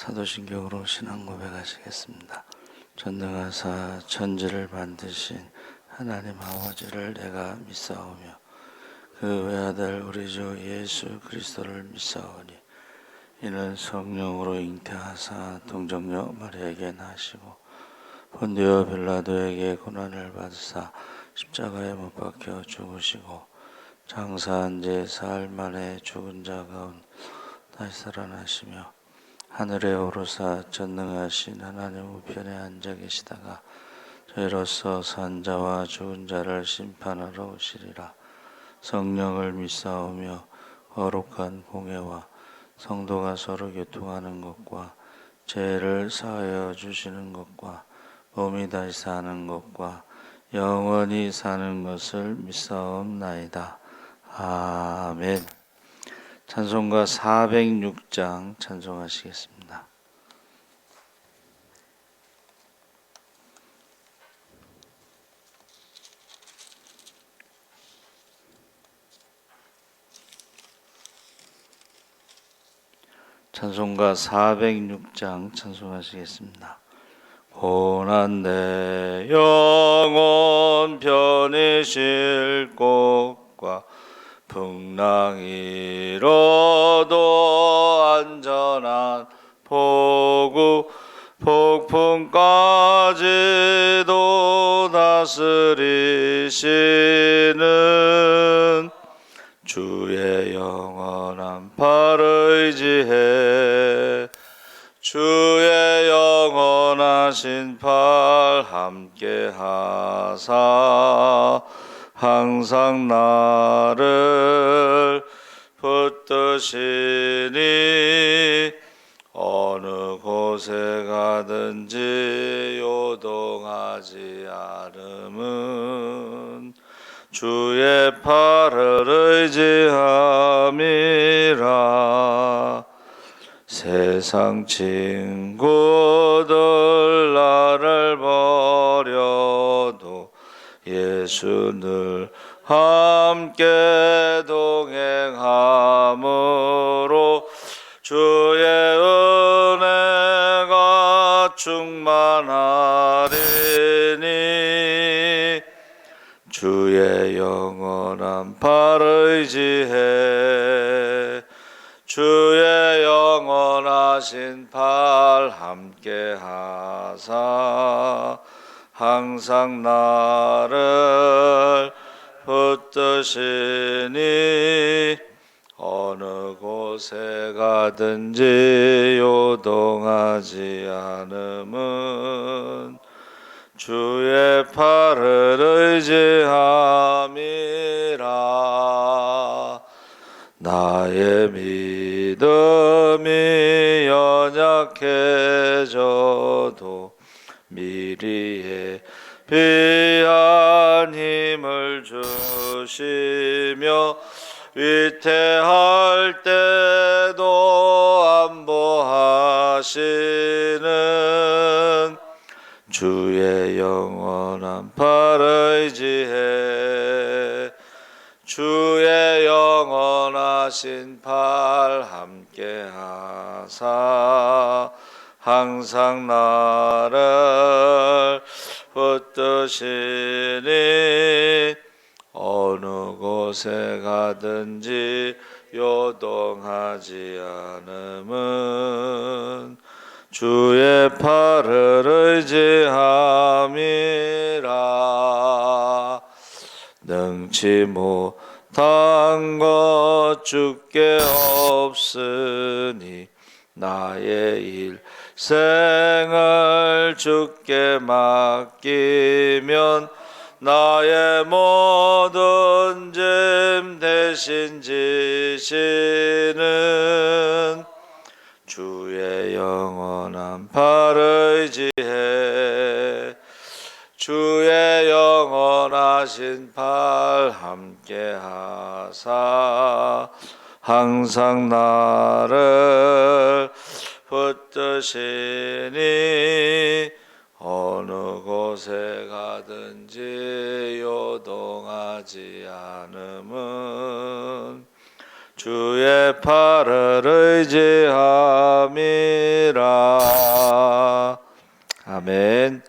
사도신경으로 신앙 고백하시겠습니다. 전능하사 천지를 만드신 하나님 아버지를 내가 믿사오며 그 외아들 우리 주 예수 그리스도를 믿사오니 이는 성령으로 잉태하사 동정녀 마리아에게 나시고 본디오 빌라도에게 고난을 받으사 십자가에 못 박혀 죽으시고 장사한 지 사흘 만에 죽은 자 가운데 다시 살아나시며 하늘에 오르사 전능하신 하나님 우편에 앉아 계시다가 저희로서 산 자와 죽은 자를 심판하러 오시리라. 성령을 믿사오며 거룩한 공예와 성도가 서로 교통하는 것과 죄를 사하여 주시는 것과 몸이 다시 사는 것과 영원히 사는 것을 믿사옵나이다. 아멘. 찬송가 406장 찬송하시겠습니다. 찬송가 406장 찬송하시겠습니다. 고난 내 영혼 편히 쉴 곳과 풍랑이로도 안전한 포구 폭풍까지도 다스리시는 주의 영원한 팔 의지해 주의 영원하신 팔 함께 하사 항상 나를 붙드시니 어느 곳에 가든지 요동하지 않음은 주의 팔을 의지함이라. 세상 친구들 나를 버려도 예수 늘 함께 동행함으로 주의 은혜가 충만하리니 주의 영원한 팔 의지해 주의 영원하신 팔 함께 하사 항상 나를 붙드시니 어느 곳에 가든지 요동하지 않음은 주의 팔을 의지함이라. 나의 믿음이 연약해져도 미리 예비한 힘을 주시며 위태할 때도 안보하시는 주의 영원한 팔 의지해 주의 영원하신 팔 함께 하사 항상 나를 붙드시니 어느 곳에 가든지 요동하지 않음은 주의 팔을 의지함이라. 능치 못한 것 주께 없으니 나의 일생을 주께 맡기면 나의 모든 짐 대신 지시는 주의 영원한 팔 의지해 주의 영원하신 팔 함께 하사 항상 나를 붙드시니 어느 곳에 가든지 요동하지 않음은 주의 팔을 의지함이라. 아멘.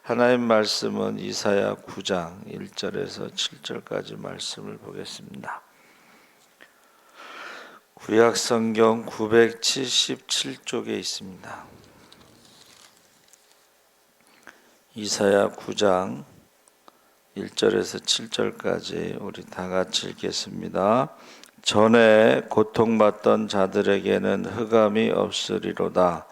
하나님 말씀은 이사야 9장 1절에서 7절까지 말씀을 보겠습니다. 구약성경 977쪽에 있습니다. 이사야 9장 1절에서 7절까지 우리 다 같이 읽겠습니다. 전에 고통받던 자들에게는 흑암이 없으리로다.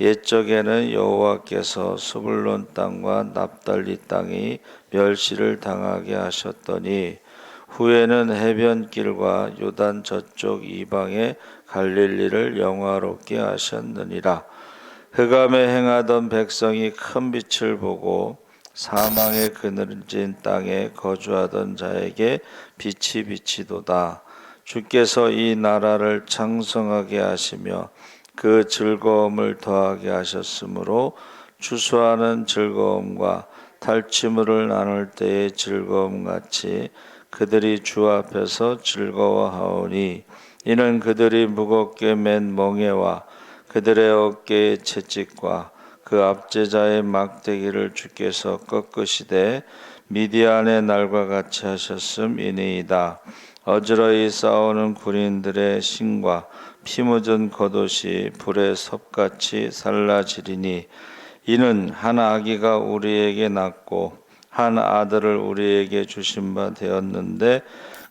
옛적에는 여호와께서 스불론 땅과 납달리 땅이 멸시를 당하게 하셨더니 후에는 해변길과 요단 저쪽 이방의 갈릴리를 영화롭게 하셨느니라. 흑암에 행하던 백성이 큰 빛을 보고 사망의 그늘진 땅에 거주하던 자에게 빛이 비치도다. 주께서 이 나라를 창성하게 하시며 그 즐거움을 더하게 하셨으므로 추수하는 즐거움과 탈취물을 나눌 때의 즐거움같이 그들이 주 앞에서 즐거워하오니 이는 그들이 무겁게 맨 멍에와 그들의 어깨의 채찍과 그 압제자의 막대기를 주께서 꺾으시되 미디안의 날과 같이 하셨음이니이다. 어지러이 싸우는 군인들의 신과 피 묻은 겉옷이 불의 섭같이 살라지리니 이는 한 아기가 우리에게 낳고 한 아들을 우리에게 주신 바 되었는데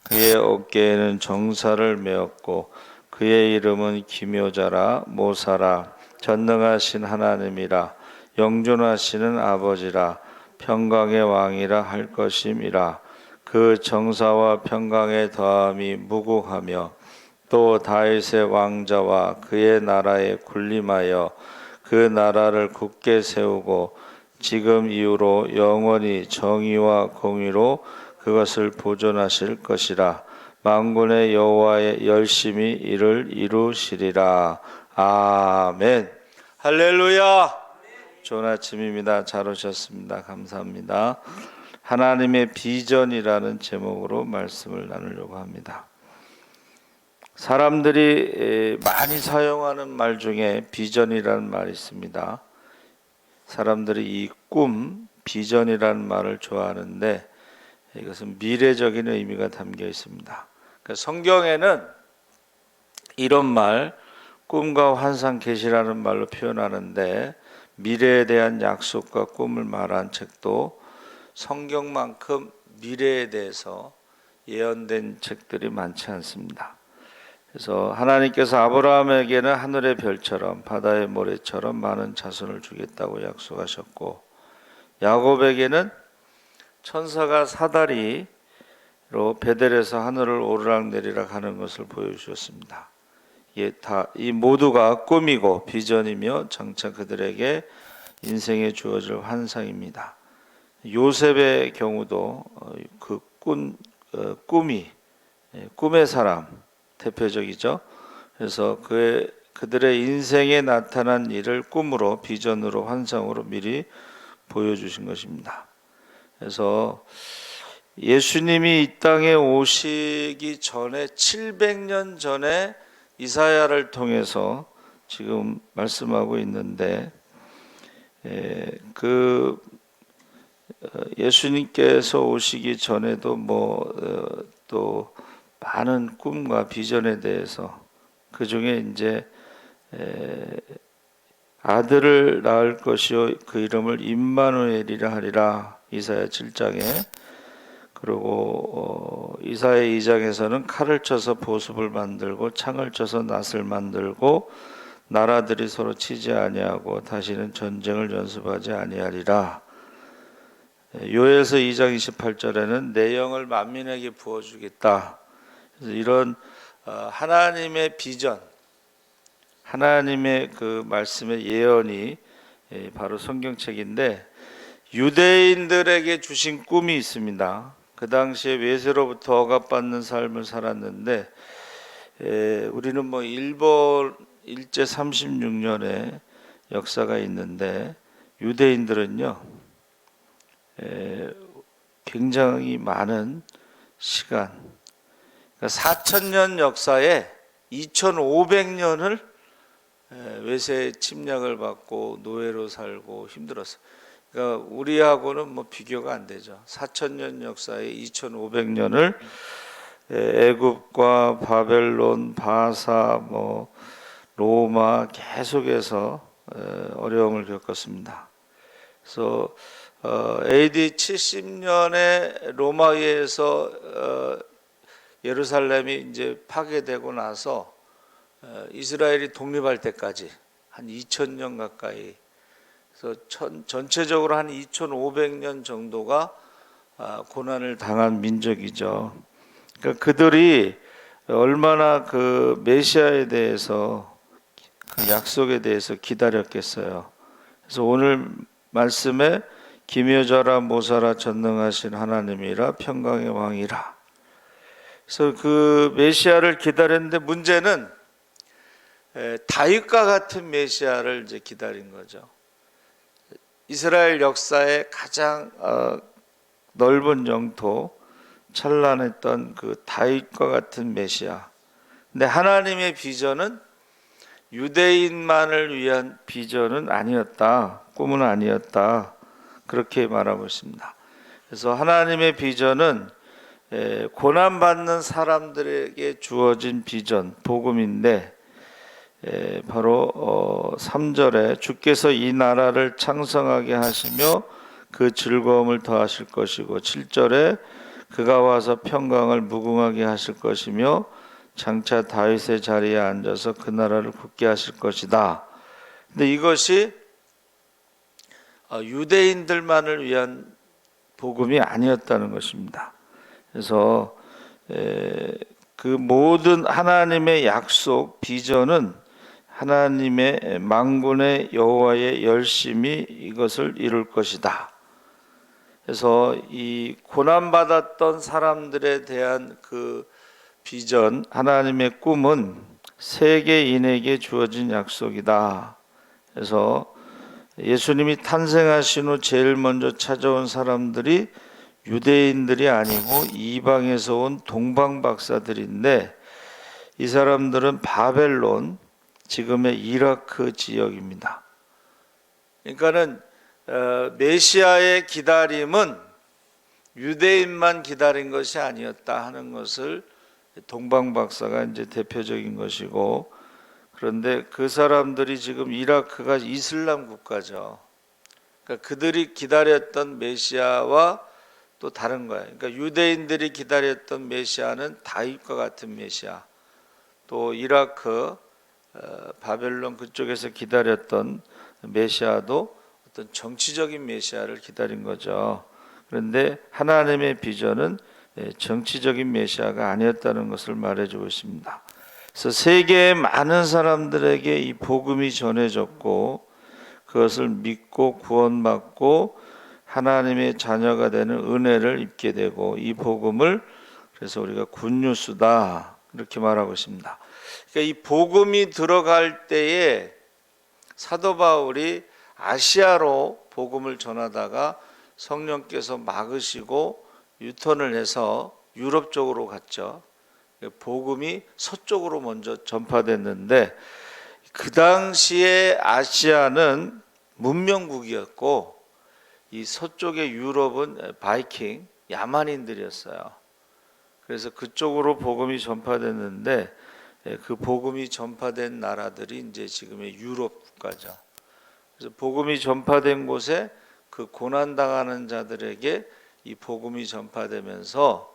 그의 어깨에는 정사를 메었고 그의 이름은 기묘자라 모사라 전능하신 하나님이라 영존하시는 아버지라 평강의 왕이라 할 것임이라. 그 정사와 평강의 더함이 무궁하며 또 다윗의 왕자와 그의 나라에 군림하여 그 나라를 굳게 세우고 지금 이후로 영원히 정의와 공의로 그것을 보존하실 것이라. 만군의 여호와의 열심히 이를 이루시리라. 아멘. 할렐루야. 좋은 아침입니다. 잘 오셨습니다. 감사합니다. 하나님의 비전이라는 제목으로 말씀을 나누려고 합니다. 사람들이 많이 사용하는 말 중에 비전이라는 말이 있습니다. 사람들이 이 꿈, 비전이라는 말을 좋아하는데 이것은 미래적인 의미가 담겨 있습니다. 그러니까 성경에는 이런 말, 꿈과 환상 계시라는 말로 표현하는데 미래에 대한 약속과 꿈을 말한 책도 성경만큼 미래에 대해서 예언된 책들이 많지 않습니다. 그래서 하나님께서 아브라함에게는 하늘의 별처럼 바다의 모래처럼 많은 자손을 주겠다고 약속하셨고 야곱에게는 천사가 사다리로 베델에서 하늘을 오르락내리락 하는 것을 보여주셨습니다. 이게 다 이 모두가 꿈이고 비전이며 장차 그들에게 인생에 주어질 환상입니다. 요셉의 경우도 그 꿈이 꿈의 사람 대표적이죠. 그래서 그들의 인생에 나타난 일을 꿈으로 비전으로 환상으로 미리 보여주신 것입니다. 그래서 예수님이 이 땅에 오시기 전에 700년 전에 이사야를 통해서 지금 말씀하고 있는데 그 예수님께서 오시기 전에도 또 많은 꿈과 비전에 대해서 그 중에 이제 아들을 낳을 것이요 그 이름을 임마누엘이라 하리라 이사야 7장에 그리고 이사야 2장에서는 칼을 쳐서 보습을 만들고 창을 쳐서 낫을 만들고 나라들이 서로 치지 아니하고 다시는 전쟁을 연습하지 아니하리라. 요엘서 2장 28절에는 내 영을 만민에게 부어주겠다. 그래서 이런 하나님의 비전, 하나님의 그 말씀의 예언이 바로 성경책인데 유대인들에게 주신 꿈이 있습니다. 그 당시에 외세로부터 억압받는 삶을 살았는데 우리는 일본 일제 36년의 역사가 있는데 유대인들은요 굉장히 많은 시간 4,000년 역사에 2,500년을 외세 침략을 받고 노예로 살고 힘들었어요. 그러니까 우리하고는 뭐 비교가 안 되죠. 4,000년 역사에 2,500년을 애굽과 바벨론, 바사, 뭐 로마 계속해서 어려움을 겪었습니다. 그래서 AD 70년에 로마에 의해서 예루살렘이 이제 파괴되고 나서 이스라엘이 독립할 때까지 한 2000년 가까이, 그래서 전체적으로 한 2500년 정도가 고난을 당한 민족이죠. 그러니까 그들이 얼마나 그 메시아에 대해서, 그 약속에 대해서 기다렸겠어요. 그래서 오늘 말씀에 기묘자라 모사라 전능하신 하나님이라 평강의 왕이라. 그래서 그 메시아를 기다렸는데 문제는 다윗과 같은 메시아를 이제 기다린 거죠. 이스라엘 역사의 가장 넓은 영토, 찬란했던 그 다윗과 같은 메시아. 근데 하나님의 비전은 유대인만을 위한 비전은 아니었다. 꿈은 아니었다. 그렇게 말하고 있습니다. 그래서 하나님의 비전은 고난받는 사람들에게 주어진 비전, 복음인데, 바로 3절에 주께서 이 나라를 창성하게 하시며 그 즐거움을 더하실 것이고, 7절에 그가 와서 평강을 무궁하게 하실 것이며 장차 다윗의 자리에 앉아서 그 나라를 굳게 하실 것이다. 근데 이것이 유대인들만을 위한 복음이 아니었다는 것입니다. 그래서 그 모든 하나님의 약속, 비전은 하나님의 만군의 여호와의 열심이 이것을 이룰 것이다. 그래서 이 고난받았던 사람들에 대한 그 비전, 하나님의 꿈은 세계인에게 주어진 약속이다. 그래서 예수님이 탄생하신 후 제일 먼저 찾아온 사람들이 유대인들이 아니고 이방에서 온 동방 박사들인데, 이 사람들은 바벨론, 지금의 이라크 지역입니다. 그러니까는 메시아의 기다림은 유대인만 기다린 것이 아니었다 하는 것을 동방 박사가 이제 대표적인 것이고, 그런데 그 사람들이 지금 이라크가 이슬람 국가죠. 그러니까 그들이 기다렸던 메시아와 또 다른 거예요. 그러니까 유대인들이 기다렸던 메시아는 다윗과 같은 메시아, 또 이라크, 바벨론 그쪽에서 기다렸던 메시아도 어떤 정치적인 메시아를 기다린 거죠. 그런데 하나님의 비전은 정치적인 메시아가 아니었다는 것을 말해주고 있습니다. 그래서 세계의 많은 사람들에게 이 복음이 전해졌고, 그것을 믿고 구원받고 하나님의 자녀가 되는 은혜를 입게 되고, 이 복음을 그래서 우리가 굿뉴스다 이렇게 말하고 있습니다. 그러니까 이 복음이 들어갈 때에 사도 바울이 아시아로 복음을 전하다가 성령께서 막으시고 유턴을 해서 유럽 쪽으로 갔죠. 복음이 서쪽으로 먼저 전파됐는데, 그 당시에 아시아는 문명국이었고 이 서쪽의 유럽은 바이킹, 야만인들이었어요. 그래서 그쪽으로 복음이 전파됐는데, 그 복음이 전파된 나라들이 이제 지금의 유럽 국가죠. 그래서 복음이 전파된 곳에 그 고난당하는 자들에게 이 복음이 전파되면서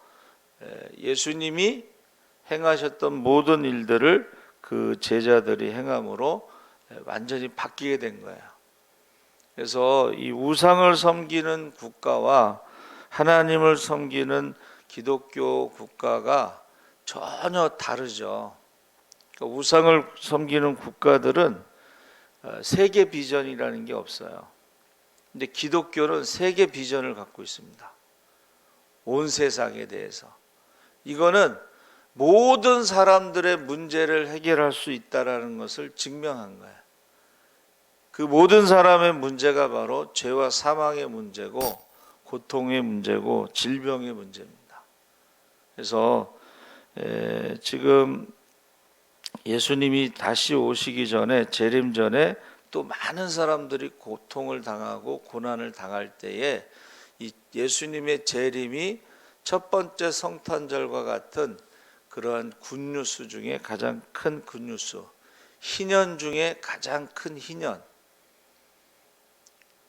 예수님이 행하셨던 모든 일들을 그 제자들이 행함으로 완전히 바뀌게 된 거예요. 그래서 이 우상을 섬기는 국가와 하나님을 섬기는 기독교 국가가 전혀 다르죠. 그러니까 우상을 섬기는 국가들은 세계 비전이라는 게 없어요. 근데 기독교는 세계 비전을 갖고 있습니다. 온 세상에 대해서. 이거는 모든 사람들의 문제를 해결할 수 있다는 것을 증명한 거예요. 그 모든 사람의 문제가 바로 죄와 사망의 문제고, 고통의 문제고, 질병의 문제입니다. 그래서 지금 예수님이 다시 오시기 전에, 재림 전에 또 많은 사람들이 고통을 당하고 고난을 당할 때에 이 예수님의 재림이 첫 번째 성탄절과 같은 그러한 굿뉴스 중에 가장 큰 굿뉴스, 희년 중에 가장 큰 희년,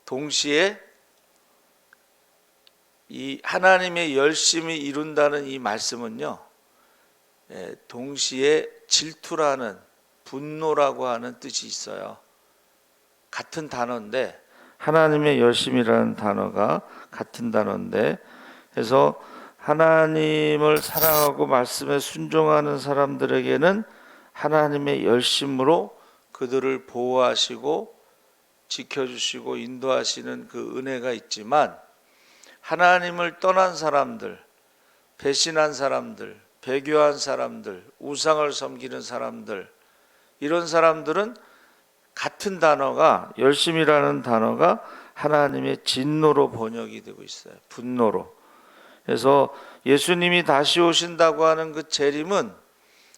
동시에 이 하나님의 열심히 이룬다는 이 말씀은요, 동시에 질투라는, 분노라고 하는 뜻이 있어요. 같은 단어인데, 하나님의 열심이라는 단어가 같은 단어인데, 그래서 하나님을 사랑하고 말씀에 순종하는 사람들에게는 하나님의 열심으로 그들을 보호하시고 지켜주시고 인도하시는 그 은혜가 있지만, 하나님을 떠난 사람들, 배신한 사람들, 배교한 사람들, 우상을 섬기는 사람들, 이런 사람들은 같은 단어가, 열심이라는 단어가 하나님의 진노로 번역이 되고 있어요. 분노로. 그래서 예수님이 다시 오신다고 하는 그 재림은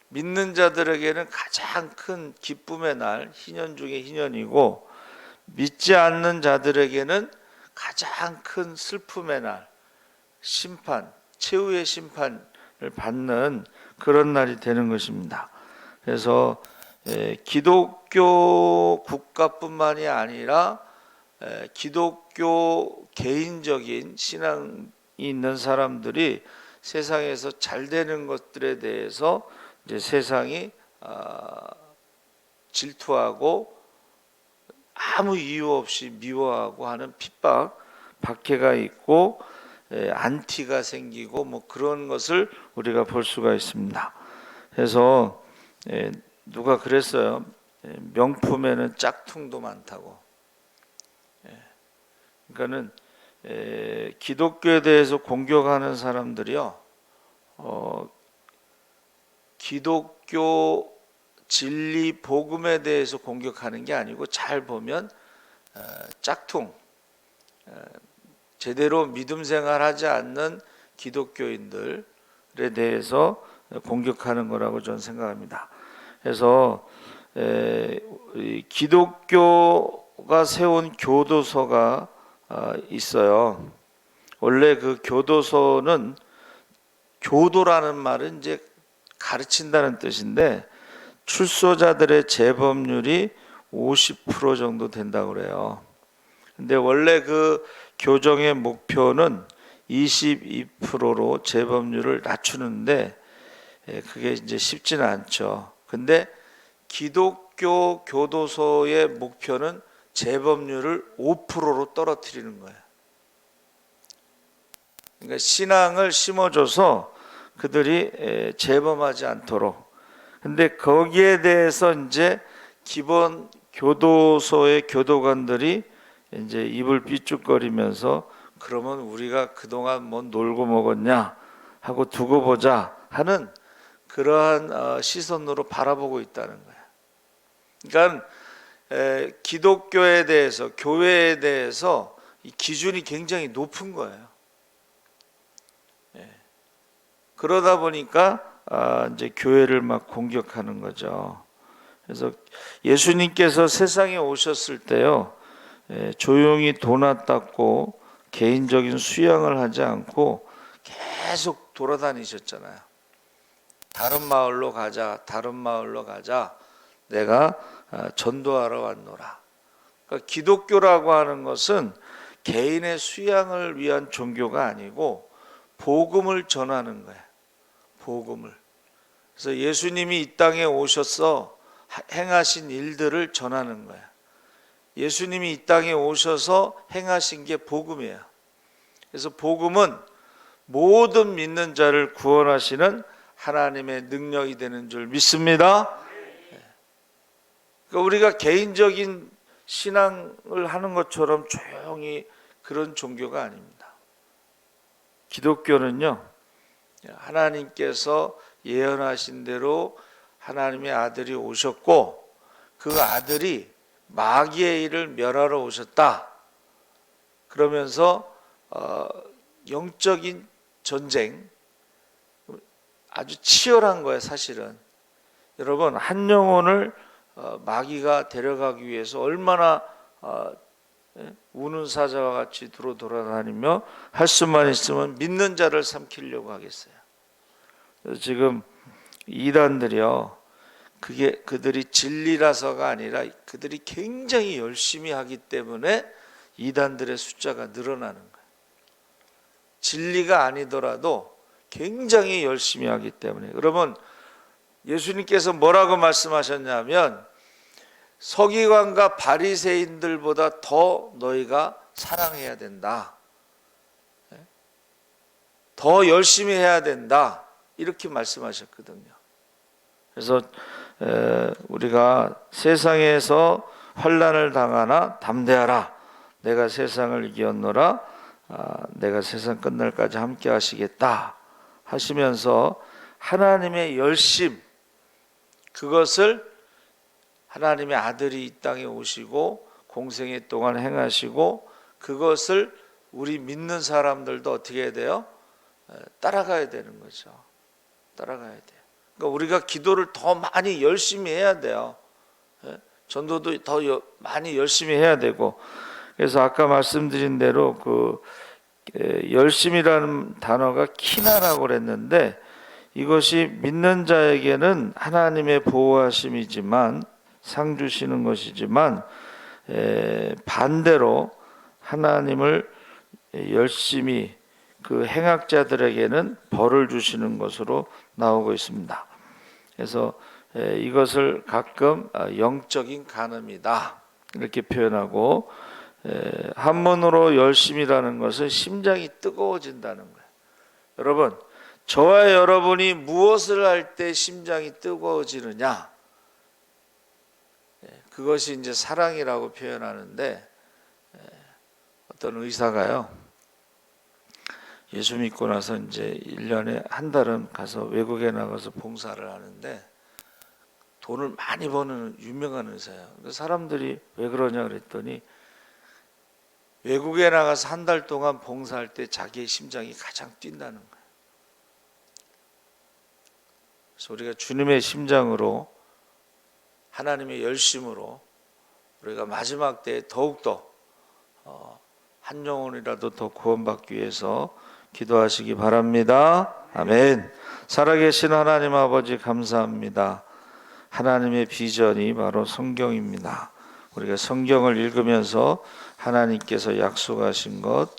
믿는 자들에게는 가장 큰 기쁨의 날, 희년 중에 희년이고, 믿지 않는 자들에게는 가장 큰 슬픔의 날, 심판, 최후의 심판을 받는 그런 날이 되는 것입니다. 그래서 기독교 국가뿐만이 아니라 기독교 개인적인 신앙이 있는 사람들이 세상에서 잘 되는 것들에 대해서 이제 세상이 질투하고 아무 이유 없이 미워하고 하는 핍박, 박해가 있고 안티가 생기고 뭐 그런 것을 우리가 볼 수가 있습니다. 그래서 누가 그랬어요. 명품에는 짝퉁도 많다고. 그러니까는 기독교에 대해서 공격하는 사람들이요, 기독교 진리 복음에 대해서 공격하는 게 아니고, 잘 보면 짝퉁, 제대로 믿음 생활하지 않는 기독교인들에 대해서 공격하는 거라고 저는 생각합니다. 그래서 기독교가 세운 교도소가 있어요. 원래 그 교도소는, 교도라는 말은 이제 가르친다는 뜻인데, 출소자들의 재범률이 50% 정도 된다고 그래요. 근데 원래 그 교정의 목표는 22%로 재범률을 낮추는데 그게 이제 쉽지는 않죠. 근데 기독교 교도소의 목표는 재범률을 5%로 떨어뜨리는 거예요. 그러니까 신앙을 심어줘서 그들이 재범하지 않도록. 근데 거기에 대해서 이제 기본 교도소의 교도관들이 이제 입을 삐죽거리면서, 그러면 우리가 그동안 뭐 놀고 먹었냐 하고 두고 보자 하는 그러한 시선으로 바라보고 있다는 거예요. 그러니까 기독교에 대해서, 교회에 대해서 이 기준이 굉장히 높은 거예요. 그러다 보니까 이제 교회를 막 공격하는 거죠. 그래서 예수님께서 세상에 오셨을 때요, 조용히 도나 닦고 개인적인 수양을 하지 않고 계속 돌아다니셨잖아요. 다른 마을로 가자, 다른 마을로 가자, 내가 전도하러 왔노라. 그러니까 기독교라고 하는 것은 개인의 수양을 위한 종교가 아니고 복음을 전하는 거예요. 복음을. 그래서 예수님이 이 땅에 오셔서 행하신 일들을 전하는 거예요. 예수님이 이 땅에 오셔서 행하신 게 복음이에요. 그래서 복음은 모든 믿는 자를 구원하시는 하나님의 능력이 되는 줄 믿습니다. 그러니까 우리가 개인적인 신앙을 하는 것처럼 조용히 그런 종교가 아닙니다. 기독교는요, 하나님께서 예언하신 대로 하나님의 아들이 오셨고, 그 아들이 마귀의 일을 멸하러 오셨다. 그러면서 영적인 전쟁, 아주 치열한 거예요, 사실은. 여러분, 한 영혼을 마귀가 데려가기 위해서 얼마나 우는 사자와 같이 두루 돌아다니며 할 수만 있으면 믿는 자를 삼키려고 하겠어요. 그래서 지금 이단들이요, 그게 그들이 진리라서가 아니라 그들이 굉장히 열심히 하기 때문에 이단들의 숫자가 늘어나는 거예요. 진리가 아니더라도 굉장히 열심히 하기 때문에. 여러분, 예수님께서 뭐라고 말씀하셨냐면 서기관과 바리새인들보다 더 너희가 사랑해야 된다, 더 열심히 해야 된다, 이렇게 말씀하셨거든요. 그래서 우리가 세상에서 환난을 당하나 담대하라, 내가 세상을 이겼노라, 내가 세상 끝날까지 함께 하시겠다 하시면서 하나님의 열심, 그것을 하나님의 아들이 이 땅에 오시고 공생애 동안 행하시고 그것을 우리 믿는 사람들도 어떻게 해야 돼요? 따라가야 되는 거죠. 따라가야 돼요. 그러니까 우리가 기도를 더 많이 열심히 해야 돼요. 전도도 더 많이 열심히 해야 되고. 그래서 아까 말씀드린 대로 그 열심이라는 단어가 키나라고 그랬는데, 이것이 믿는 자에게는 하나님의 보호하심이지만, 상 주시는 것이지만, 반대로 하나님을 열심히 그 행악자들에게는 벌을 주시는 것으로 나오고 있습니다. 그래서 이것을 가끔 영적인 간음이다 이렇게 표현하고, 한문으로 열심이라는 것은 심장이 뜨거워진다는 거예요. 여러분, 저와 여러분이 무엇을 할 때 심장이 뜨거워지느냐, 그것이 이제 사랑이라고 표현하는데, 어떤 의사가요, 예수 믿고 나서 이제 1년에 한 달은 가서 외국에 나가서 봉사를 하는데 돈을 많이 버는 유명한 의사예요. 사람들이 왜 그러냐 그랬더니 외국에 나가서 한 달 동안 봉사할 때 자기의 심장이 가장 뛴다는 거예요. 그래서 우리가 주님의 심장으로, 하나님의 열심으로 우리가 마지막 때에 더욱더 한 영혼이라도 더 구원받기 위해서 기도하시기 바랍니다. 아멘. 살아계신 하나님 아버지 감사합니다. 하나님의 비전이 바로 성경입니다. 우리가 성경을 읽으면서 하나님께서 약속하신 것,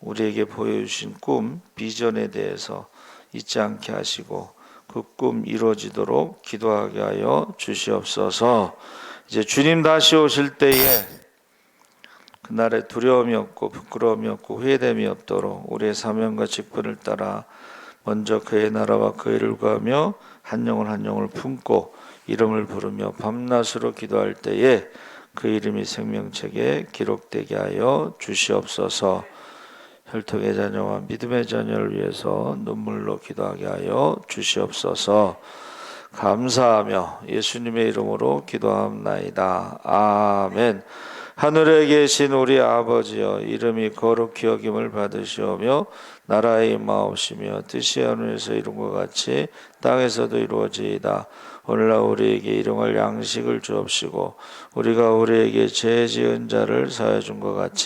우리에게 보여주신 꿈, 비전에 대해서 잊지 않게 하시고 그 꿈 이루어지도록 기도하게 하여 주시옵소서. 이제 주님 다시 오실 때에 그날에 두려움이 없고 부끄러움이 없고 회됨이 없도록 우리의 사명과 직분을 따라 먼저 그의 나라와 그의 일을 구하며 한 영혼 한 영혼을 품고 이름을 부르며 밤낮으로 기도할 때에 그 이름이 생명책에 기록되게 하여 주시옵소서. 혈통의 자녀와 믿음의 자녀를 위해서 눈물로 기도하게 하여 주시옵소서. 감사하며 예수님의 이름으로 기도합나이다. 아멘. 하늘에 계신 우리 아버지여, 이름이 거룩히 여김을 받으시오며 나라의 임하옵시며 뜻이 하늘에서 이룬 것 같이 땅에서도 이루어지이다. 오늘날 우리에게 일용할 양식을 주옵시고 우리가 우리에게 죄 지은 자를 사하여 준 것 같이